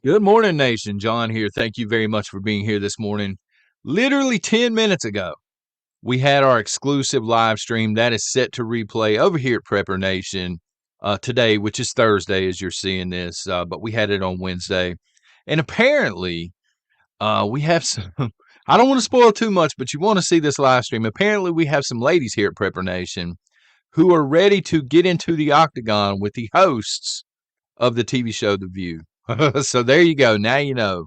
Good morning, nation. John here. Thank you very much for being here this morning. Literally 10 minutes ago, we had our exclusive live stream that is set to replay over here at Prepper Nation today, which is Thursday as you're seeing this, but we had it on Wednesday. And apparently, we have some, I don't want to spoil too much, but you want to see this live stream. Apparently, we have some ladies here at Prepper Nation who are ready to get into the octagon with the hosts of the TV show The View. So there you go. Now you know.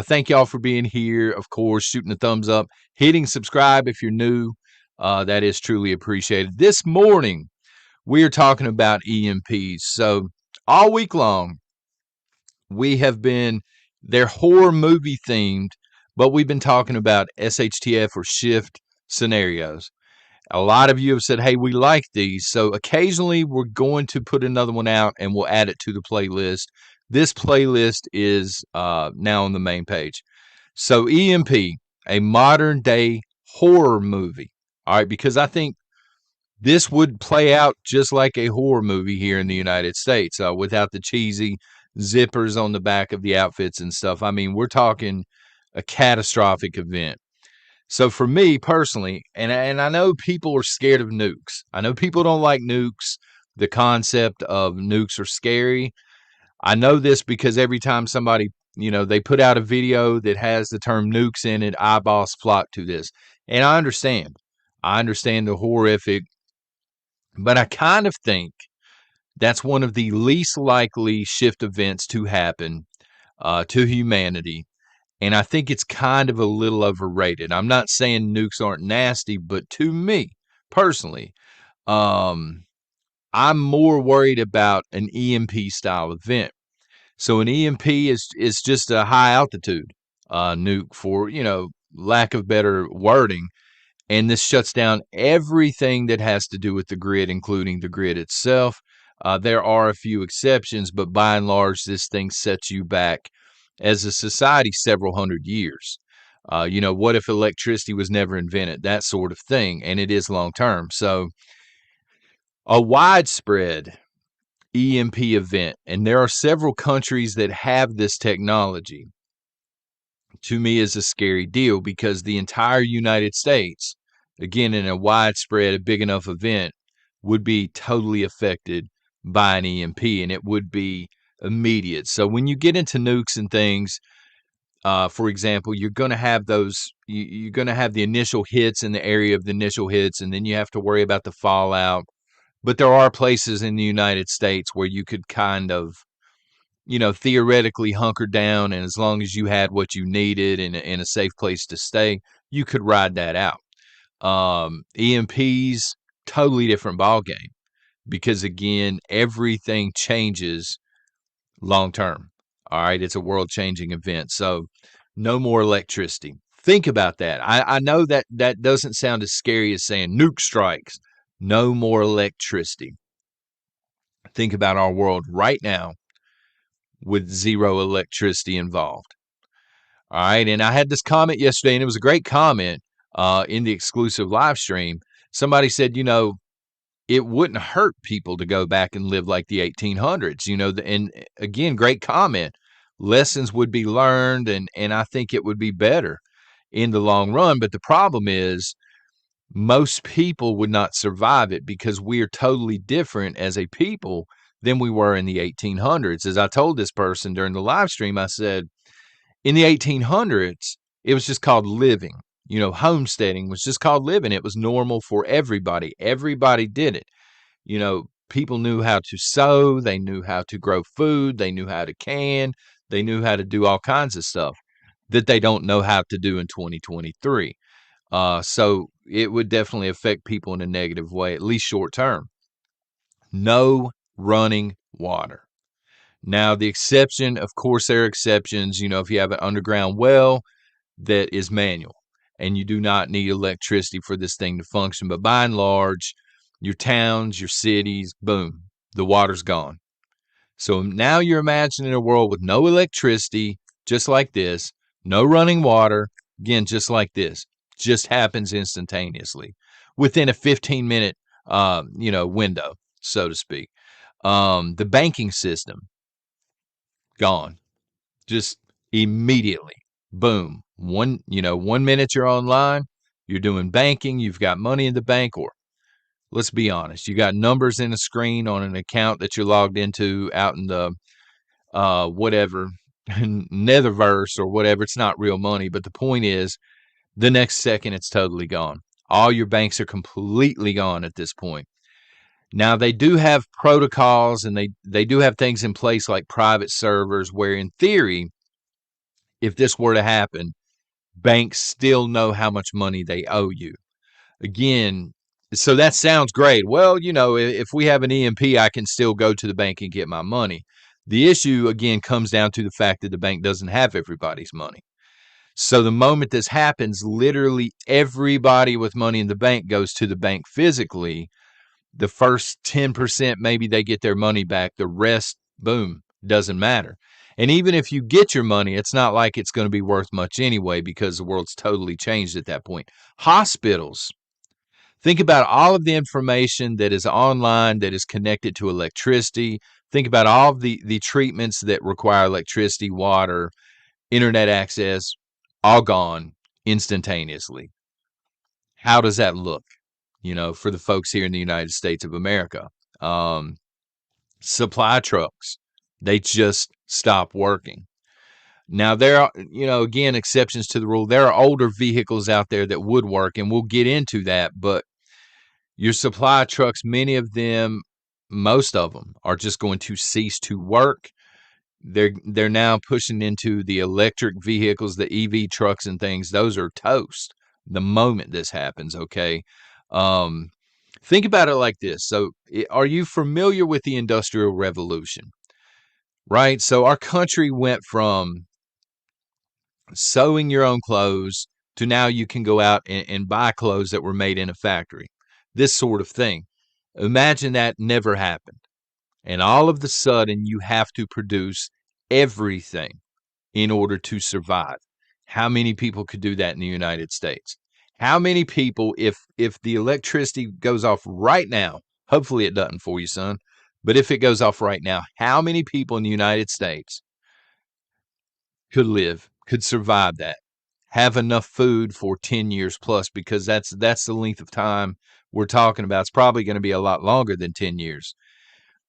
Thank y'all for being here. Of course, shooting a thumbs up, hitting subscribe if you're new. That is truly appreciated. This morning, we are talking about EMPs. So all week long, we have been, they're horror movie themed, but we've been talking about SHTF or shift scenarios. A lot of you have said, hey, we like these. So occasionally we're going to put another one out and we'll add it to the playlist. This playlist is now on the main page. So EMP, a modern day horror movie. All right, because I think this would play out just like a horror movie here in the United States without the cheesy zippers on the back of the outfits and stuff. I mean, we're talking a catastrophic event. So for me personally, and I know people are scared of nukes. I know people don't like nukes. The concept of nukes are scary. I know this because every time somebody, they put out a video that has the term nukes in it, eyeballs flock to this. And I understand. I understand the horrific, but I kind of think that's one of the least likely shift events to happen to humanity. And I think it's kind of a little overrated. I'm not saying nukes aren't nasty, but to me personally, I'm more worried about an EMP style event. So an EMP is just a high altitude nuke for, lack of better wording. And this shuts down everything that has to do with the grid, including the grid itself. There are a few exceptions, but by and large, this thing sets you back as a society several hundred years. What if electricity was never invented? That sort of thing. And it is long term. So a widespread EMP event, and there are several countries that have this technology, to me is a scary deal because the entire United States, again, in a widespread, a big enough event, would be totally affected by an EMP, and it would be immediate. So when you get into nukes and things, for example, you're going to have you're going to have the initial hits in the area of the initial hits, and then you have to worry about the fallout. But there are places in the United States where you could kind of, theoretically hunker down, and as long as you had what you needed in a safe place to stay, you could ride that out. EMPs, totally different ballgame because, again, everything changes long term. All right, it's a world-changing event. So no more electricity. Think about that. I know that doesn't sound as scary as saying nuke strikes. No more electricity. Think about our world right now with zero electricity involved. All right, and I had this comment yesterday, and it was a great comment in the exclusive live stream. Somebody said, it wouldn't hurt people to go back and live like the 1800s, and again, great comment. Lessons would be learned, and I think it would be better in the long run. But the problem is most people would not survive it because we are totally different as a people than we were in the 1800s. As I told this person during the live stream, I said, in the 1800s, it was just called living. Homesteading was just called living. It was normal for everybody. Everybody did it. People knew how to sew. They knew how to grow food. They knew how to can. They knew how to do all kinds of stuff that they don't know how to do in 2023. So, it would definitely affect people in a negative way, at least short term. No running water. Now, the exception, of course, there are exceptions. You know, if you have an underground well that is manual and you do not need electricity for this thing to function. But by and large, your towns, your cities, boom, the water's gone. So now you're imagining a world with no electricity, just like this, no running water, again, just like this, just happens instantaneously within a 15-minute, window, so to speak. The banking system, gone, just immediately, boom. 1 minute you're online, you're doing banking, you've got money in the bank, or let's be honest, you got numbers in a screen on an account that you're logged into out in the whatever netherverse or whatever. It's not real money, but the point is, the next second it's totally gone. All your banks are completely gone at this point. Now, they do have protocols and they do have things in place like private servers where, in theory, if this were to happen, banks still know how much money they owe you. Again, so that sounds great. Well, if we have an EMP, I can still go to the bank and get my money. The issue, again, comes down to the fact that the bank doesn't have everybody's money. So the moment this happens, literally everybody with money in the bank goes to the bank physically. The first 10%, maybe they get their money back. The rest, boom, doesn't matter. And even if you get your money, it's not like it's going to be worth much anyway because the world's totally changed at that point. Hospitals. Think about all of the information that is online that is connected to electricity. Think about all of the treatments that require electricity, water, internet access, all gone instantaneously. How does that look, for the folks here in the United States of America? Supply trucks, they just stop working. Now, there are, again, exceptions to the rule. There are older vehicles out there that would work, and we'll get into that. But your supply trucks, many of them, most of them, are just going to cease to work. They're now pushing into the electric vehicles, the EV trucks and things. Those are toast the moment this happens, okay? Think about it like this. So, are you familiar with the Industrial Revolution? Right? So, our country went from sewing your own clothes to now you can go out and buy clothes that were made in a factory. This sort of thing. Imagine that never happened. And all of a sudden, you have to produce everything in order to survive. How many people could do that in the United States? How many people, if the electricity goes off right now, hopefully it doesn't for you, son, but if it goes off right now, how many people in the United States could survive that, have enough food for 10 years plus? Because that's the length of time we're talking about. It's probably going to be a lot longer than 10 years.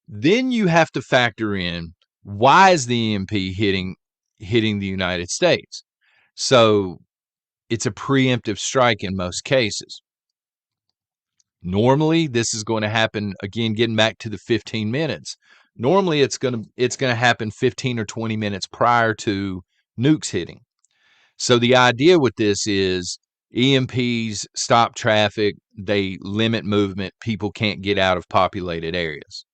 Then you have to factor in, why is the EMP hitting the United States? So it's a preemptive strike in most cases. Normally, this is going to happen, again, getting back to the 15 minutes. Normally, it's going to happen 15 or 20 minutes prior to nukes hitting. So the idea with this is EMPs stop traffic, they limit movement, people can't get out of populated areas.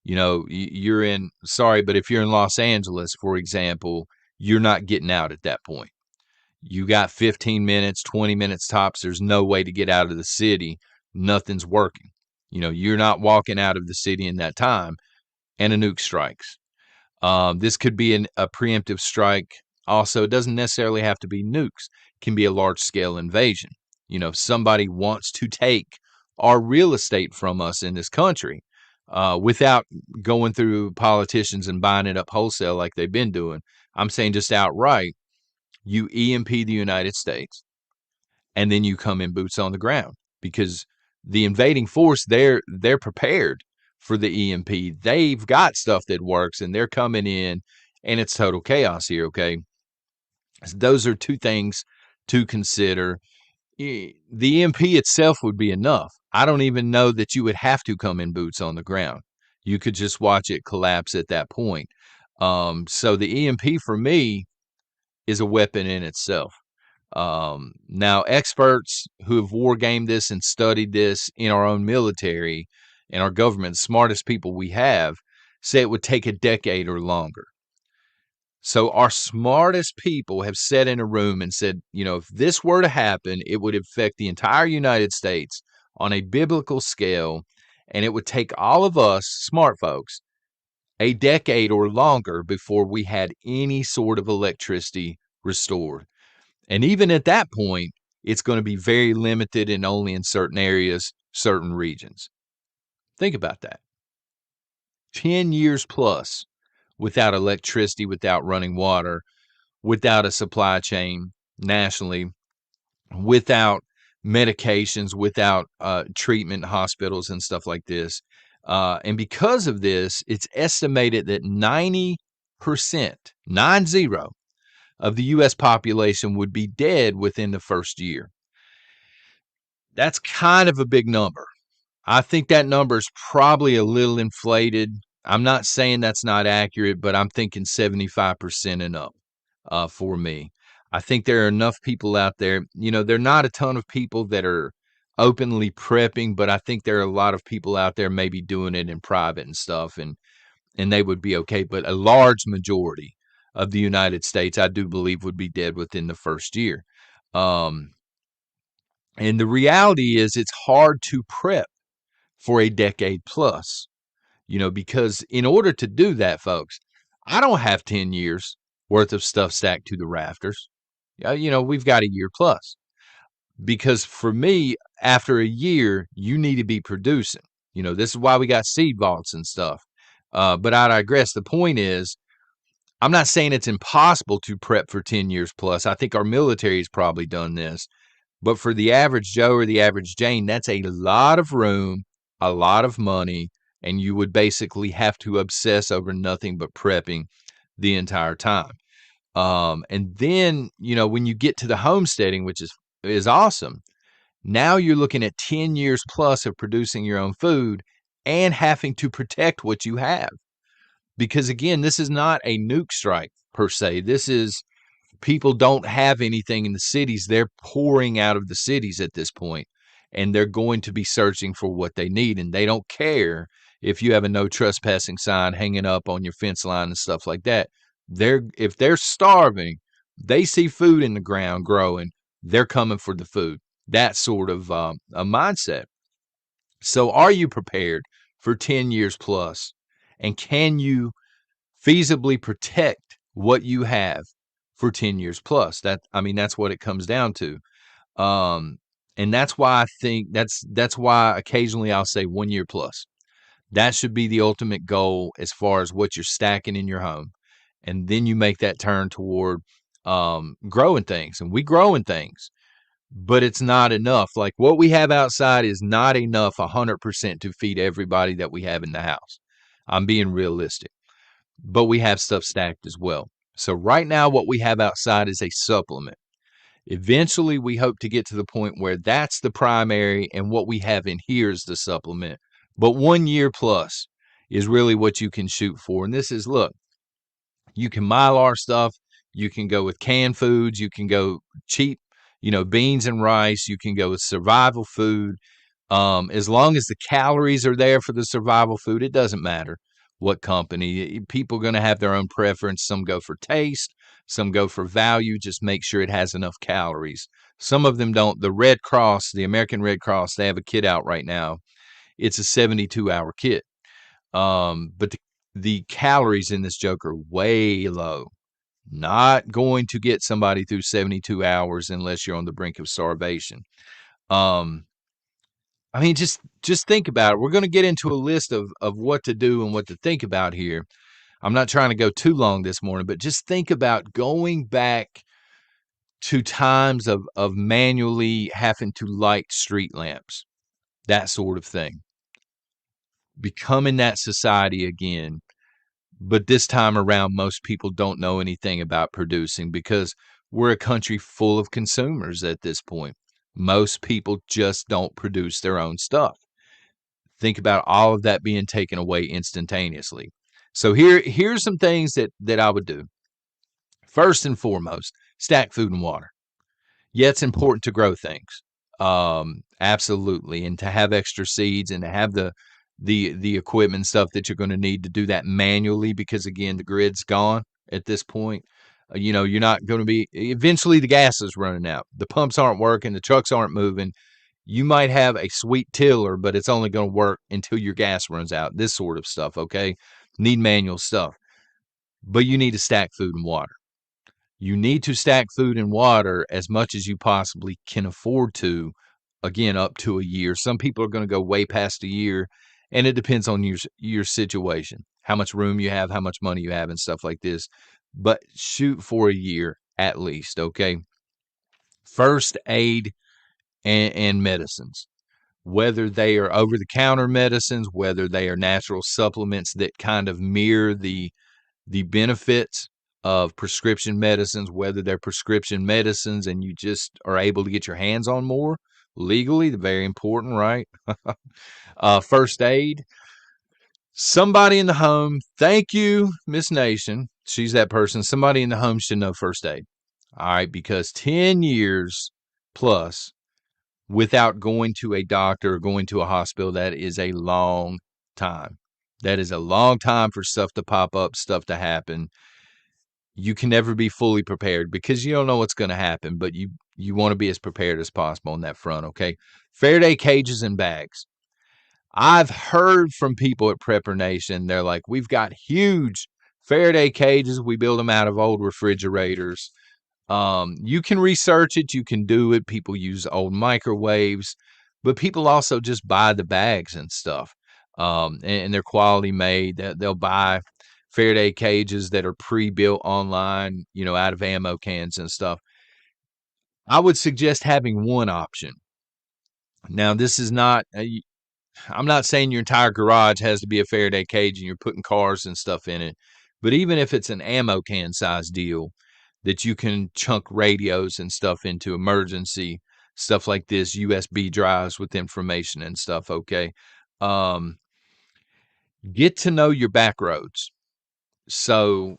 You're but if you're in Los Angeles, for example, you're not getting out at that point. You got 15 minutes, 20 minutes tops. There's no way to get out of the city. Nothing's working. You're not walking out of the city in that time, and a nuke strikes. This could be a preemptive strike. Also, it doesn't necessarily have to be nukes. It can be a large-scale invasion. If somebody wants to take our real estate from us in this country, without going through politicians and buying it up wholesale like they've been doing. I'm saying just outright, you EMP the United States, and then you come in boots on the ground, because the invading force, they're prepared for the EMP. They've got stuff that works, and they're coming in, and it's total chaos here, okay? So those are two things to consider. The EMP itself would be enough. I don't even know that you would have to come in boots on the ground. You could just watch it collapse at that point. So the EMP for me is a weapon in itself. Now, experts who have war gamed this and studied this in our own military and our government, the smartest people we have, say it would take a decade or longer. So our smartest people have sat in a room and said, if this were to happen, it would affect the entire United States on a biblical scale, and it would take all of us, smart folks, a decade or longer before we had any sort of electricity restored. And even at that point, it's going to be very limited and only in certain areas, certain regions. Think about that. 10 years plus without electricity, without running water, without a supply chain nationally, without medications, without treatment hospitals and stuff like this. And because of this, it's estimated that 90%, 90, of the U.S. population would be dead within the first year. That's kind of a big number. I think that number is probably a little inflated. I'm not saying that's not accurate, but I'm thinking 75% and up for me. I think there are enough people out there. There are not a ton of people that are openly prepping, but I think there are a lot of people out there maybe doing it in private and stuff, and they would be okay. But a large majority of the United States, I do believe, would be dead within the first year. And the reality is it's hard to prep for a decade plus, because in order to do that, folks, I don't have 10 years worth of stuff stacked to the rafters. We've got a year plus, because for me, after a year, you need to be producing. This is why we got seed vaults and stuff. But I digress. The point is, I'm not saying it's impossible to prep for 10 years plus. I think our military has probably done this. But for the average Joe or the average Jane, that's a lot of room, a lot of money, and you would basically have to obsess over nothing but prepping the entire time. And then, when you get to the homesteading, which is awesome, now you're looking at 10 years plus of producing your own food and having to protect what you have. Because again, this is not a nuke strike per se. This is people don't have anything in the cities. They're pouring out of the cities at this point, and they're going to be searching for what they need. And they don't care if you have a no trespassing sign hanging up on your fence line and stuff like that. If they're starving, they see food in the ground growing, they're coming for the food. That sort of a mindset. So are you prepared for 10 years plus? And can you feasibly protect what you have for 10 years plus? That's what it comes down to. And that's why I think that's why occasionally I'll say 1 year plus. That should be the ultimate goal as far as what you're stacking in your home. And then you make that turn toward growing things. And we growing things, but it's not enough. Like what we have outside is not enough 100% to feed everybody that we have in the house. I'm being realistic. But we have stuff stacked as well. So right now, what we have outside is a supplement. Eventually, we hope to get to the point where that's the primary and what we have in here is the supplement. But 1 year plus is really what you can shoot for. And this is, look, you can Mylar stuff. You can go with canned foods. You can go cheap, beans and rice. You can go with survival food. As long as the calories are there for the survival food, it doesn't matter what company. People are going to have their own preference. Some go for taste, some go for value. Just make sure it has enough calories. Some of them don't. The Red Cross, the American Red Cross, they have a kit out right now. It's a 72-hour kit. But the calories in this joke are way low. Not going to get somebody through 72 hours unless you're on the brink of starvation. Just think about it. We're going to get into a list of what to do and what to think about here. I'm not trying to go too long this morning, but just think about going back to times of manually having to light street lamps, that sort of thing. Becoming that society again. But this time around, most people don't know anything about producing because we're a country full of consumers at this point. Most people just don't produce their own stuff. Think about all of that being taken away instantaneously. So here's some things that I would do. First and foremost, stack food and water. Yeah, it's important to grow things. Absolutely. And to have extra seeds and to have the equipment stuff that you're going to need to do that manually, because again, the grid's gone at this point. You're not going to be, eventually the gas is running out. The pumps aren't working, the trucks aren't moving. You might have a sweet tiller, but it's only going to work until your gas runs out. This sort of stuff, okay? Need manual stuff. But you need to stack food and water. You need to stack food and water as much as you possibly can afford to, again, up to a year. Some people are going to go way past a year, and it depends on your situation, how much room you have, how much money you have, and stuff like this. But shoot for a year at least, okay? First aid and medicines, whether they are over-the-counter medicines, whether they are natural supplements that kind of mirror the benefits of prescription medicines, whether they're prescription medicines and you just are able to get your hands on more legally, very important, right? First aid, somebody in the home. Thank you, Miss Nation. She's that person. Somebody in the home should know first aid. All right, because 10 years plus without going to a doctor or going to a hospital, that is a long time. That is a long time for stuff to pop up, stuff to happen. You can never be fully prepared because you don't know what's going to happen, but you want to be as prepared as possible on that front, okay? Faraday cages and bags. I've heard from people at Prepper Nation, they're like, we've got huge Faraday cages. We build them out of old refrigerators. You can research it, you can do it. People use old microwaves, but people also just buy the bags and stuff. And they're quality made. They'll buy Faraday cages that are pre-built online, out of ammo cans and stuff. I would suggest having one option. Now, this is not, I'm not saying your entire garage has to be a Faraday cage and you're putting cars and stuff in it, but even if it's an ammo can size deal that you can chunk radios and stuff into, emergency stuff like this, USB drives with information and stuff, okay? Um, get to know your back roads. So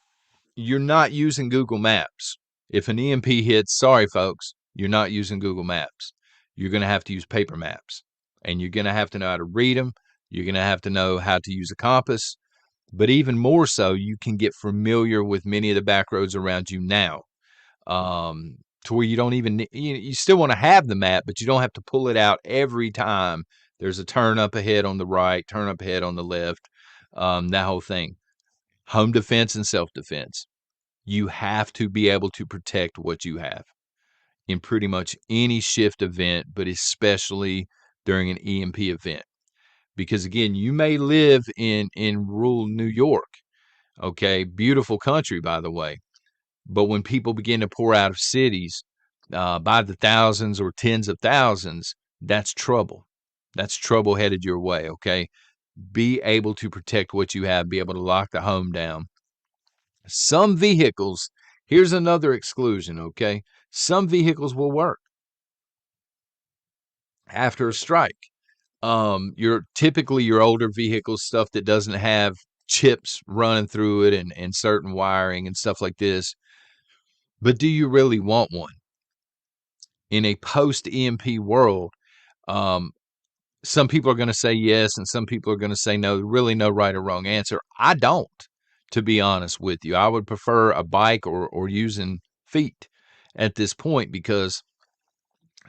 you're not using Google Maps. If an EMP hits, sorry, folks, you're not using Google Maps. You're going to have to use paper maps, and you're going to have to know how to read them. You're going to have to know how to use a compass. But even more so, you can get familiar with many of the back roads around you now, to where you don't even, you still want to have the map, but you don't have to pull it out every time there's a turn up ahead on the right, turn up ahead on the left, that whole thing. Home defense and self-defense. You have to be able to protect what you have in pretty much any shift event, but especially during an EMP event. Because again, you may live in rural New York, okay, beautiful country, by the way. But when people begin to pour out of cities by the thousands or tens of thousands, that's trouble. That's trouble headed your way, okay? Be able to protect what you have, be able to lock the home down. Some vehicles, here's another exclusion, okay? Some vehicles will work after a strike. Your older vehicles, stuff that doesn't have chips running through it and certain wiring and stuff like this. But do you really want one? In a post EMP world, um, some people are going to say yes, and some people are going to say no. Really, no right or wrong answer. I don't, to be honest with you. I would prefer a bike or using feet at this point, because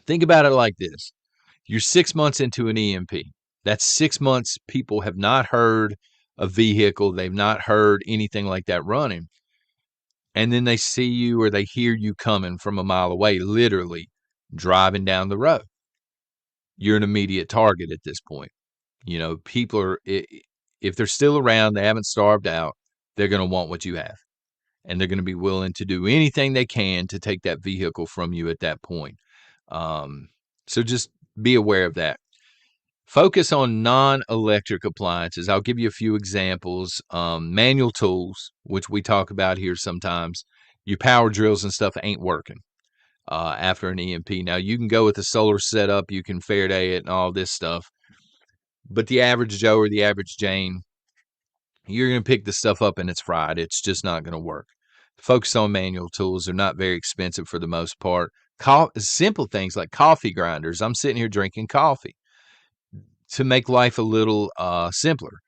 think about it like this. You're 6 months into an EMP. That's 6 months people have not heard a vehicle. They've not heard anything like that running. And then they see you or they hear you coming from a mile away, literally driving down the road. You're an immediate target at this point. People are, if they're still around, they haven't starved out, they're going to want what you have. And they're going to be willing to do anything they can to take that vehicle from you at that point. So just be aware of that. Focus on non-electric appliances. I'll give you a few examples. Manual tools, which we talk about here sometimes. Your power drills and stuff ain't working after an EMP. Now, you can go with a solar setup. You can Faraday it and all this stuff. But the average Joe or the average Jane, you're going to pick this stuff up and it's fried. It's just not going to work. Focus on manual tools. They're not very expensive for the most part. Simple things like coffee grinders. I'm sitting here drinking coffee to make life a little simpler.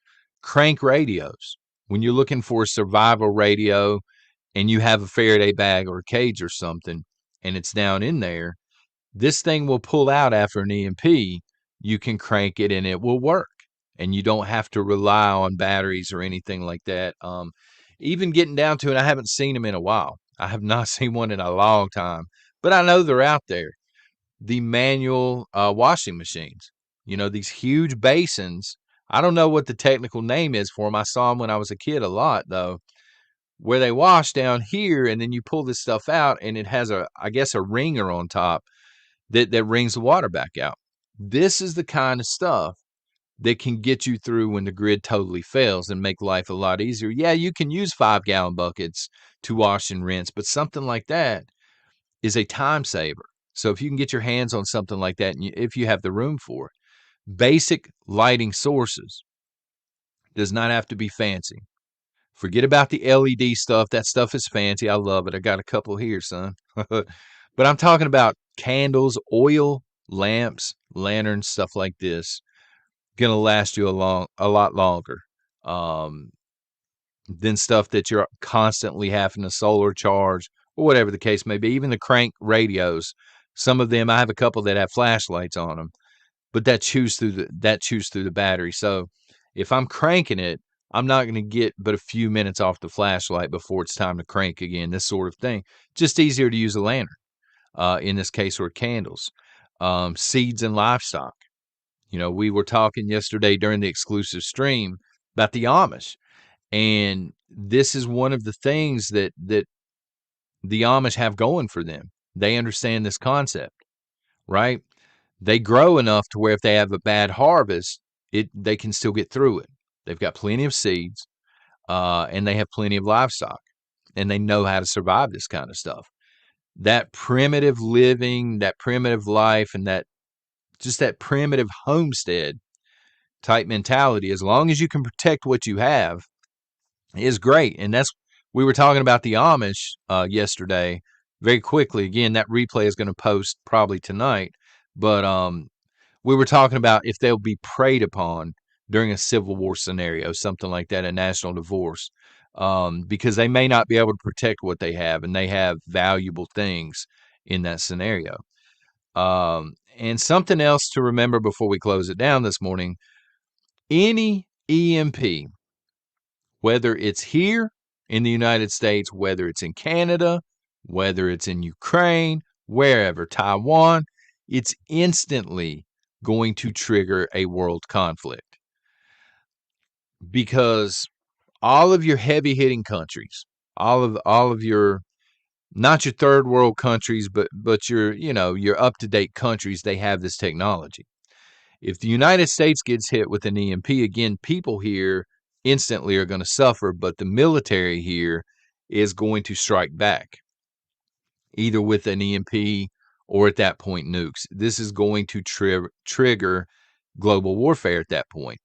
Crank radios. When you're looking for a survival radio and you have a Faraday bag or a cage or something, and it's down in there, this thing will pull out after an EMP. You can crank it and it will work. And you don't have to rely on batteries or anything like that. Even getting down to it, I haven't seen them in a while. I have not seen one in a long time, but I know they're out there. The manual washing machines, these huge basins. I don't know what the technical name is for them. I saw them when I was a kid a lot, though, where they wash down here and then you pull this stuff out and it has I guess a ringer on top that wrings the water back out. This is the kind of stuff that can get you through when the grid totally fails and make life a lot easier. Yeah, you can use 5-gallon buckets to wash and rinse, but something like that is a time saver. So if you can get your hands on something like that, and if you have the room for it, basic lighting sources does not have to be fancy. Forget about the LED stuff. That stuff is fancy. I love it. I got a couple here, son. But I'm talking about candles, oil, lamps, lanterns, stuff like this. Gonna last you a lot longer than stuff that you're constantly having to solar charge or whatever the case may be. Even the crank radios, some of them, I have a couple that have flashlights on them, but that chews through the battery. So if I'm cranking it, I'm not going to get but a few minutes off the flashlight before it's time to crank again. This sort of thing. Just easier to use a lantern in this case, or candles. Seeds and livestock. We were talking yesterday during the exclusive stream about the Amish, and this is one of the things that the Amish have going for them. They understand this concept, right? They grow enough to where if they have a bad harvest, they can still get through it. They've got plenty of seeds, and they have plenty of livestock, and they know how to survive this kind of stuff. That primitive living, that primitive life, and that primitive homestead type mentality, as long as you can protect what you have, is great. And we were talking about the Amish yesterday very quickly. Again, that replay is going to post probably tonight, but we were talking about if they'll be preyed upon during a civil war scenario, something like that, a national divorce, because they may not be able to protect what they have, and they have valuable things in that scenario. And something else to remember before we close it down this morning, any EMP, whether it's here in the United States, whether it's in Canada, whether it's in Ukraine, wherever, Taiwan, it's instantly going to trigger a world conflict. Because all of your heavy-hitting countries, all of your, not your third world countries, but your up-to-date countries, they have this technology. If the United States gets hit with an EMP, again, people here instantly are going to suffer, but the military here is going to strike back, either with an EMP or at that point nukes. This is going to trigger global warfare at that point.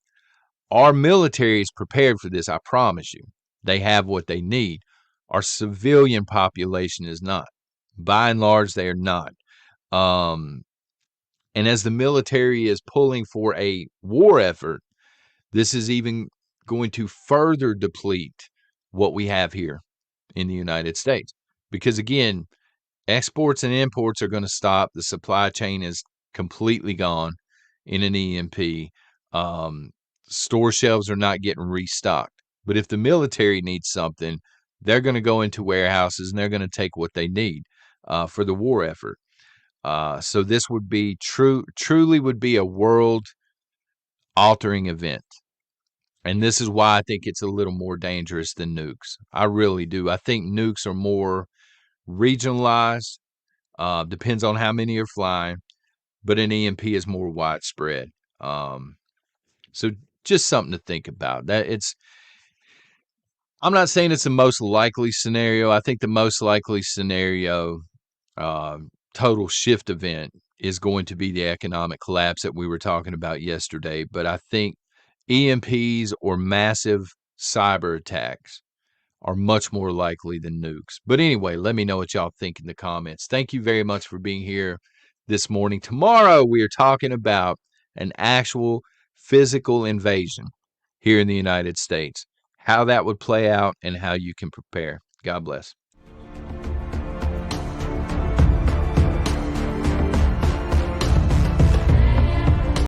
Our military is prepared for this, I promise you. They have what they need. Our civilian population is not. By and large, they are not. And as the military is pulling for a war effort, this is even going to further deplete what we have here in the United States. Because again, exports and imports are going to stop. The supply chain is completely gone in an EMP. Store shelves are not getting restocked. But if the military needs something, they're going to go into warehouses and they're going to take what they need for the war effort. So this would be truly would be a world altering event. And this is why I think it's a little more dangerous than nukes. I really do. I think nukes are more regionalized, depends on how many are flying, but an EMP is more widespread. So just something to think about. I'm not saying it's the most likely scenario. I think the most likely scenario, total shift event, is going to be the economic collapse that we were talking about yesterday. But I think EMPs or massive cyber attacks are much more likely than nukes. But anyway, let me know what y'all think in the comments. Thank you very much for being here this morning. Tomorrow, we are talking about an actual physical invasion here in the United States, how that would play out, and how you can prepare. God bless.